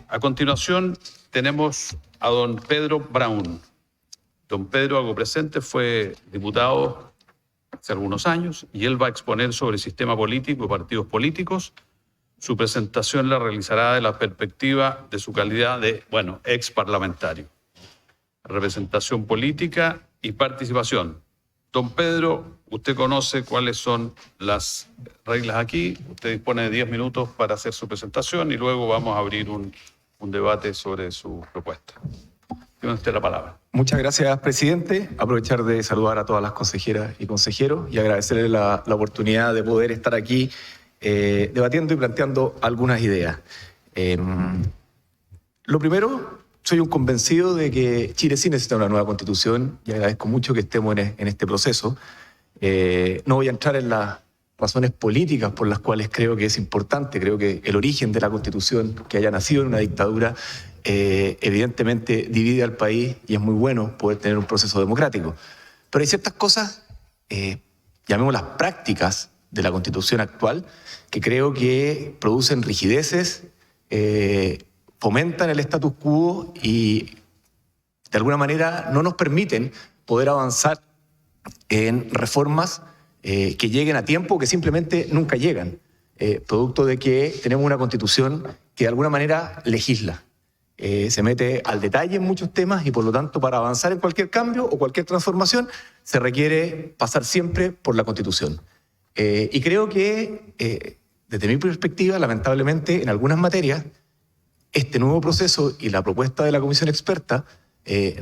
A continuación tenemos a don Pedro Brown. Don Pedro, hago presente, fue diputado hace algunos años y él va a exponer sobre el sistema político y partidos políticos. Su presentación la realizará de la perspectiva de su calidad de, ex parlamentario. Representación política y participación. Don Pedro, usted conoce cuáles son las reglas aquí. Usted dispone de 10 minutos para hacer su presentación y luego vamos a abrir un debate sobre su propuesta. Tiene usted la palabra. Muchas gracias, presidente. Aprovechar de saludar a todas las consejeras y consejeros y agradecerles la oportunidad de poder estar aquí debatiendo y planteando algunas ideas. Lo primero, soy un convencido de que Chile sí necesita una nueva constitución y agradezco mucho que estemos en este proceso. No voy a entrar en las razones políticas por las cuales creo que es importante. Creo que el origen de la constitución, que haya nacido en una dictadura, evidentemente divide al país y es muy bueno poder tener un proceso democrático. Pero hay ciertas cosas, llamémoslas prácticas, de la constitución actual, que creo que producen rigideces, fomentan el status quo y de alguna manera no nos permiten poder avanzar en reformas que lleguen a tiempo o que simplemente nunca llegan, producto de que tenemos una constitución que de alguna manera legisla. Se mete al detalle en muchos temas y por lo tanto para avanzar en cualquier cambio o cualquier transformación se requiere pasar siempre por la Constitución. Y creo que desde mi perspectiva, lamentablemente, en algunas materias, este nuevo proceso y la propuesta de la comisión experta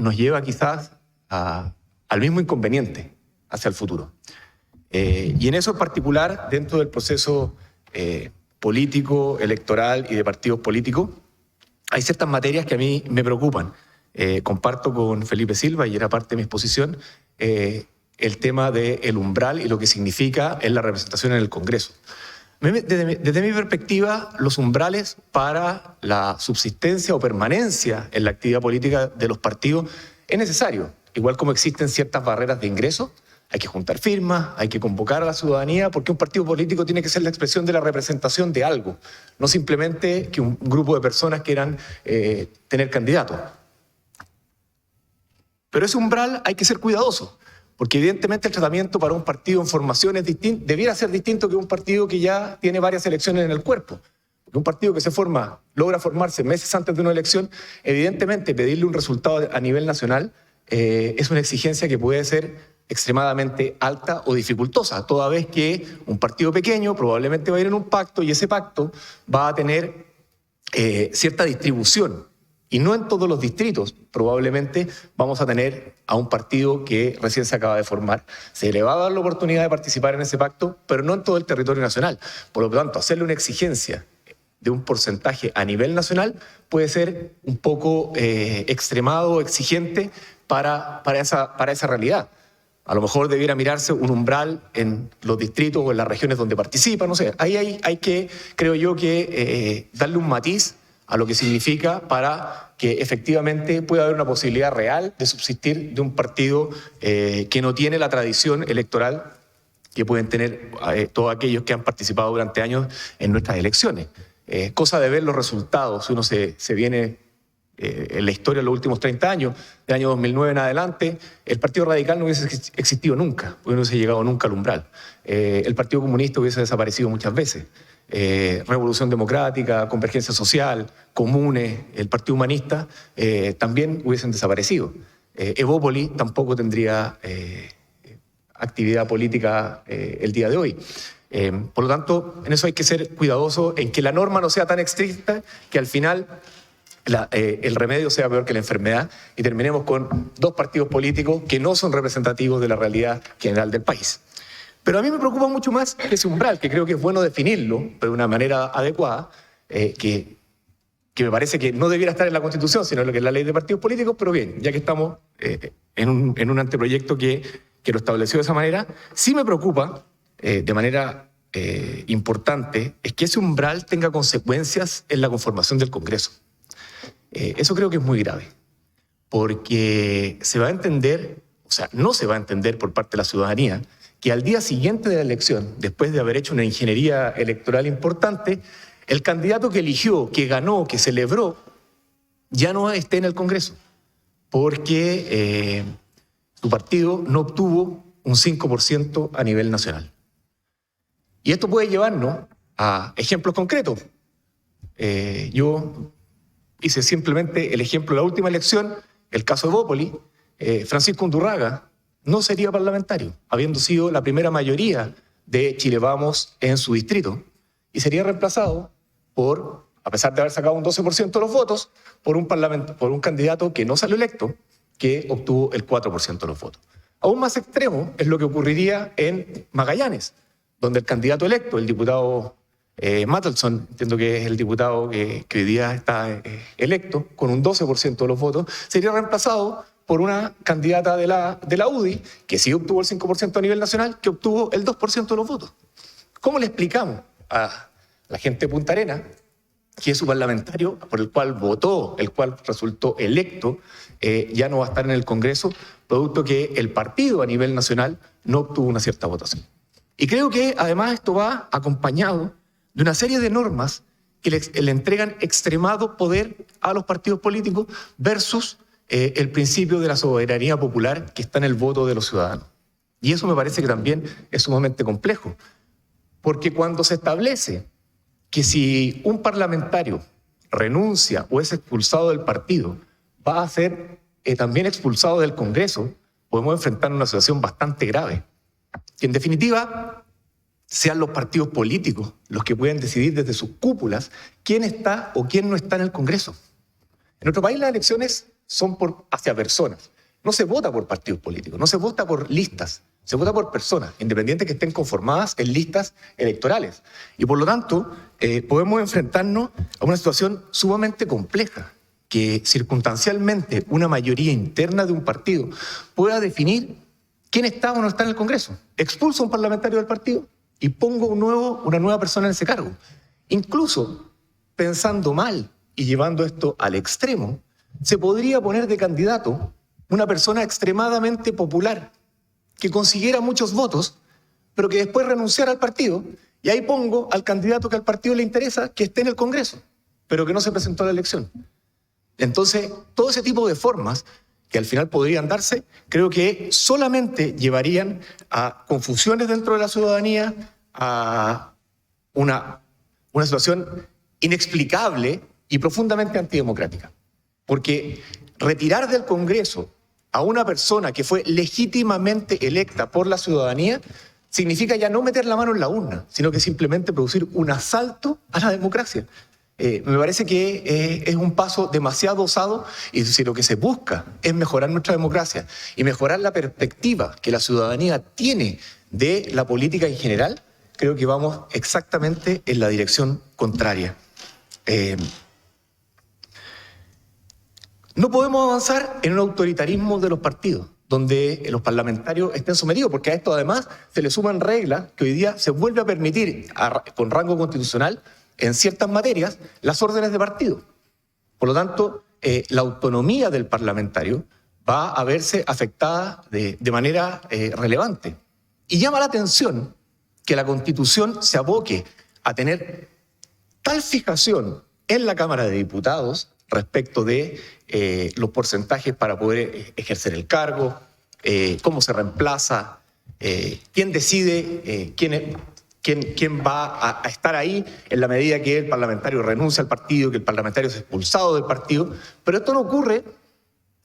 nos lleva quizás al mismo inconveniente hacia el futuro. Y en eso en particular, dentro del proceso político, electoral y de partidos políticos, hay ciertas materias que a mí me preocupan. Comparto con Felipe Silva, y era parte de mi exposición, el tema del umbral y lo que significa en la representación en el Congreso. Desde mi perspectiva, los umbrales para la subsistencia o permanencia en la actividad política de los partidos es necesario. Igual como existen ciertas barreras de ingreso, hay que juntar firmas, hay que convocar a la ciudadanía, porque un partido político tiene que ser la expresión de la representación de algo, no simplemente que un grupo de personas quieran tener candidatos. Pero ese umbral hay que ser cuidadoso, porque evidentemente el tratamiento para un partido en formación debiera ser distinto que un partido que ya tiene varias elecciones en el cuerpo. Porque un partido que logra formarse meses antes de una elección, evidentemente pedirle un resultado a nivel nacional es una exigencia que puede ser extremadamente alta o dificultosa, toda vez que un partido pequeño probablemente va a ir en un pacto y ese pacto va a tener cierta distribución. Y no en todos los distritos, probablemente vamos a tener a un partido que recién se acaba de formar. Se le va a dar la oportunidad de participar en ese pacto, pero no en todo el territorio nacional. Por lo tanto, hacerle una exigencia de un porcentaje a nivel nacional puede ser un poco extremado, exigente para esa realidad. A lo mejor debiera mirarse un umbral en los distritos o en las regiones donde participa, no sé. Ahí hay que, creo yo, que darle un matiz a lo que significa para que efectivamente pueda haber una posibilidad real de subsistir de un partido que no tiene la tradición electoral que pueden tener todos aquellos que han participado durante años en nuestras elecciones. Cosa de ver los resultados. Si uno se viene en la historia de los últimos 30 años, del año 2009 en adelante, el Partido Radical no hubiese existido nunca, no hubiese llegado nunca al umbral. El Partido Comunista hubiese desaparecido muchas veces. Revolución Democrática, Convergencia Social, Comunes, el Partido Humanista también hubiesen desaparecido. Evópoli tampoco tendría actividad política el día de hoy. Por lo tanto, en eso hay que ser cuidadoso en que la norma no sea tan estricta que al final el remedio sea peor que la enfermedad y terminemos con dos partidos políticos que no son representativos de la realidad general del país. Pero a mí me preocupa mucho más ese umbral, que creo que es bueno definirlo, pero de una manera adecuada, que me parece que no debiera estar en la Constitución, sino en lo que es la ley de partidos políticos, pero bien, ya que estamos en un anteproyecto que lo estableció de esa manera, sí me preocupa de manera importante es que ese umbral tenga consecuencias en la conformación del Congreso. Eso creo que es muy grave, porque se va a entender, o sea, no se va a entender por parte de la ciudadanía que al día siguiente de la elección, después de haber hecho una ingeniería electoral importante, el candidato que eligió, que ganó, que celebró, ya no esté en el Congreso, porque su partido no obtuvo un 5% a nivel nacional. Y esto puede llevarnos a ejemplos concretos. Yo hice simplemente el ejemplo de la última elección, el caso de Bópoli. Francisco Undurraga no sería parlamentario, habiendo sido la primera mayoría de Chile Vamos en su distrito, y sería reemplazado por, a pesar de haber sacado un 12% de los votos, por un candidato que no salió electo, que obtuvo el 4% de los votos. Aún más extremo es lo que ocurriría en Magallanes, donde el candidato electo, el diputado Mattelson, entiendo que es el diputado que hoy día está electo, con un 12% de los votos, sería reemplazado por una candidata de la UDI, que sí obtuvo el 5% a nivel nacional, que obtuvo el 2% de los votos. ¿Cómo le explicamos a la gente de Punta Arenas que su parlamentario, por el cual votó, el cual resultó electo, ya no va a estar en el Congreso, producto que el partido a nivel nacional no obtuvo una cierta votación? Y creo que además esto va acompañado de una serie de normas que le entregan extremado poder a los partidos políticos versus el principio de la soberanía popular que está en el voto de los ciudadanos. Y eso me parece que también es sumamente complejo, porque cuando se establece que si un parlamentario renuncia o es expulsado del partido, va a ser también expulsado del Congreso, podemos enfrentar una situación bastante grave. Que en definitiva sean los partidos políticos los que pueden decidir desde sus cúpulas quién está o quién no está en el Congreso. En nuestro país las elecciones son hacia personas. No se vota por partidos políticos, no se vota por listas, se vota por personas, independientes que estén conformadas en listas electorales. Y por lo tanto, podemos enfrentarnos a una situación sumamente compleja, que circunstancialmente una mayoría interna de un partido pueda definir quién está o no está en el Congreso. Expulso a un parlamentario del partido y pongo una nueva persona en ese cargo. Incluso, pensando mal y llevando esto al extremo, se podría poner de candidato una persona extremadamente popular que consiguiera muchos votos, pero que después renunciara al partido, y ahí pongo al candidato que al partido le interesa que esté en el Congreso, pero que no se presentó a la elección. Entonces, todo ese tipo de formas que al final podrían darse, creo que solamente llevarían a confusiones dentro de la ciudadanía, a una situación inexplicable y profundamente antidemocrática. Porque retirar del Congreso a una persona que fue legítimamente electa por la ciudadanía significa ya no meter la mano en la urna, sino que simplemente producir un asalto a la democracia. Me parece que es un paso demasiado osado, y si lo que se busca es mejorar nuestra democracia y mejorar la perspectiva que la ciudadanía tiene de la política en general, creo que vamos exactamente en la dirección contraria. No podemos avanzar en un autoritarismo de los partidos, donde los parlamentarios estén sometidos, porque a esto además se le suman reglas que hoy día se vuelve a permitir con rango constitucional en ciertas materias las órdenes de partido. Por lo tanto, la autonomía del parlamentario va a verse afectada de manera relevante. Y llama la atención que la Constitución se aboque a tener tal fijación en la Cámara de Diputados respecto de los porcentajes para poder ejercer el cargo, cómo se reemplaza, quién decide quién va a estar ahí en la medida que el parlamentario renuncia al partido, que el parlamentario es expulsado del partido. Pero esto no ocurre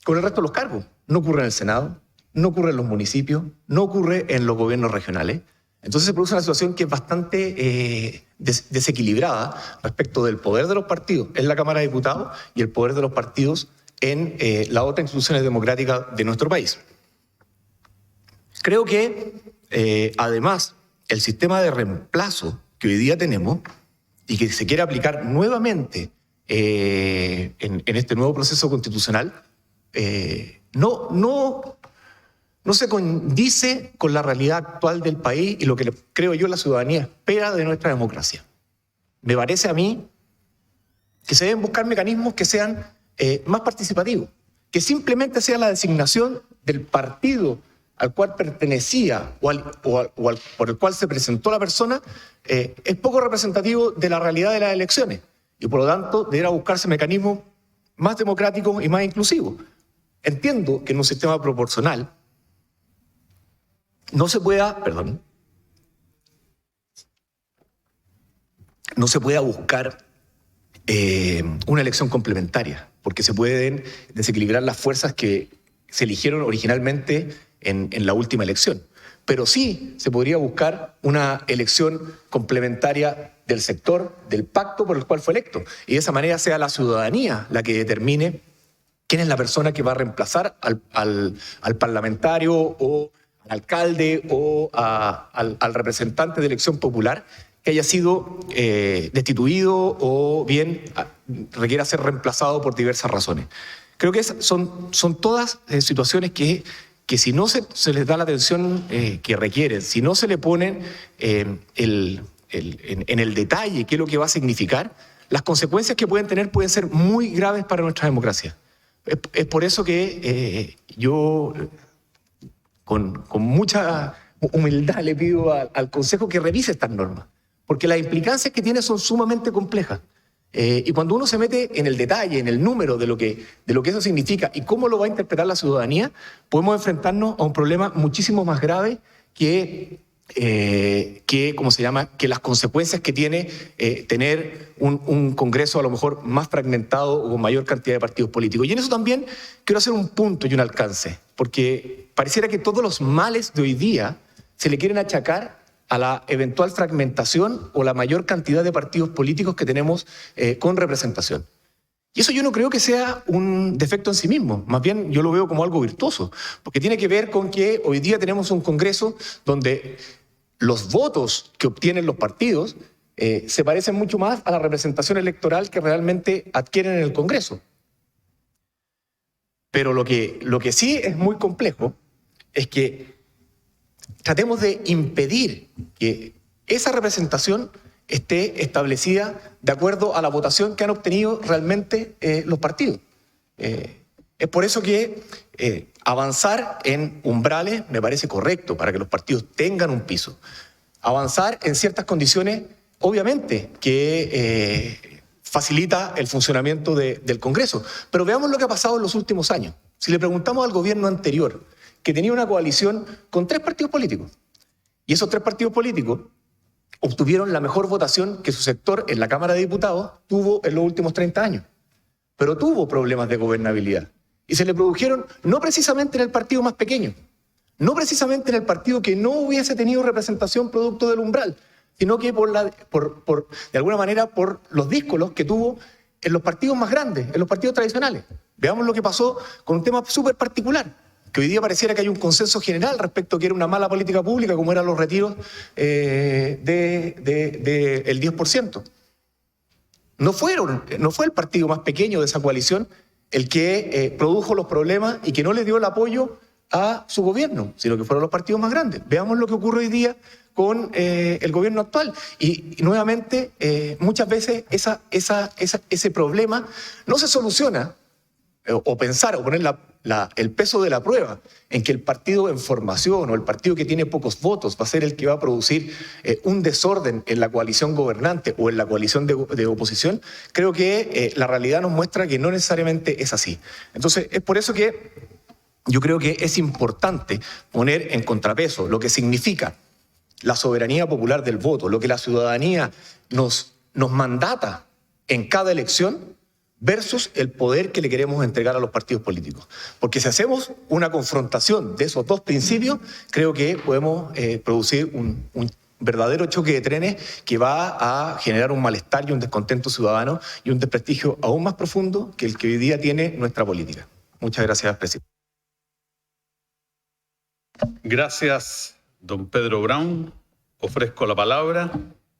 con el resto de los cargos. No ocurre en el Senado, no ocurre en los municipios, no ocurre en los gobiernos regionales. Entonces se produce una situación que es bastante desequilibrada respecto del poder de los partidos en la Cámara de Diputados y el poder de los partidos en las otras instituciones democráticas de nuestro país. Creo que, además, el sistema de reemplazo que hoy día tenemos y que se quiere aplicar nuevamente en este nuevo proceso constitucional, no se condice con la realidad actual del país y lo que creo yo la ciudadanía espera de nuestra democracia. Me parece a mí que se deben buscar mecanismos que sean más participativos, que simplemente sea la designación del partido al cual pertenecía por el cual se presentó la persona es poco representativo de la realidad de las elecciones y por lo tanto deberá buscarse mecanismos más democráticos y más inclusivos. Entiendo que en un sistema proporcional no se pueda buscar una elección complementaria, porque se pueden desequilibrar las fuerzas que se eligieron originalmente en la última elección. Pero sí se podría buscar una elección complementaria del sector, del pacto por el cual fue electo. Y de esa manera sea la ciudadanía la que determine quién es la persona que va a reemplazar al parlamentario o al alcalde o al representante de elección popular que haya sido destituido o bien requiera ser reemplazado por diversas razones. Creo que son todas situaciones que si no se les da la atención que requieren, si no se le ponen en el detalle qué es lo que va a significar, las consecuencias que pueden tener pueden ser muy graves para nuestra democracia. Es por eso que yo, con mucha humildad, le pido al Consejo que revise estas normas, porque las implicancias que tiene son sumamente complejas. Y cuando uno se mete en el detalle, en el número de lo que eso significa y cómo lo va a interpretar la ciudadanía, podemos enfrentarnos a un problema muchísimo más grave que las consecuencias que tiene tener un Congreso a lo mejor más fragmentado o con mayor cantidad de partidos políticos. Y en eso también quiero hacer un punto y un alcance, porque pareciera que todos los males de hoy día se le quieren achacar a la eventual fragmentación o la mayor cantidad de partidos políticos que tenemos con representación. Y eso yo no creo que sea un defecto en sí mismo, más bien yo lo veo como algo virtuoso, porque tiene que ver con que hoy día tenemos un Congreso donde los votos que obtienen los partidos se parecen mucho más a la representación electoral que realmente adquieren en el Congreso. Pero lo que sí es muy complejo es que tratemos de impedir que esa representación esté establecida de acuerdo a la votación que han obtenido realmente los partidos. Es por eso que avanzar en umbrales me parece correcto para que los partidos tengan un piso. Avanzar en ciertas condiciones, obviamente, que facilita el funcionamiento del Congreso. Pero veamos lo que ha pasado en los últimos años. Si le preguntamos al gobierno anterior, que tenía una coalición con 3 partidos políticos. Y esos 3 partidos políticos obtuvieron la mejor votación que su sector en la Cámara de Diputados tuvo en los últimos 30 años. Pero tuvo problemas de gobernabilidad. Y se le produjeron no precisamente en el partido más pequeño, no precisamente en el partido que no hubiese tenido representación producto del umbral, sino que de alguna manera por los díscolos que tuvo en los partidos más grandes, en los partidos tradicionales. Veamos lo que pasó con un tema súper particular, que hoy día pareciera que hay un consenso general respecto a que era una mala política pública, como eran los retiros del 10%. No fue el partido más pequeño de esa coalición el que produjo los problemas y que no le dio el apoyo a su gobierno, sino que fueron los partidos más grandes. Veamos lo que ocurre hoy día con el gobierno actual. Y nuevamente, muchas veces ese problema no se soluciona o pensar o poner el peso de la prueba en que el partido en formación o el partido que tiene pocos votos va a ser el que va a producir un desorden en la coalición gobernante o en la coalición de oposición, creo que la realidad nos muestra que no necesariamente es así. Entonces, es por eso que yo creo que es importante poner en contrapeso lo que significa la soberanía popular del voto, lo que la ciudadanía nos mandata en cada elección, versus el poder que le queremos entregar a los partidos políticos. Porque si hacemos una confrontación de esos dos principios, creo que podemos producir un verdadero choque de trenes que va a generar un malestar y un descontento ciudadano y un desprestigio aún más profundo que el que hoy día tiene nuestra política. Muchas gracias, presidente. Gracias, don Pedro Brown. Ofrezco la palabra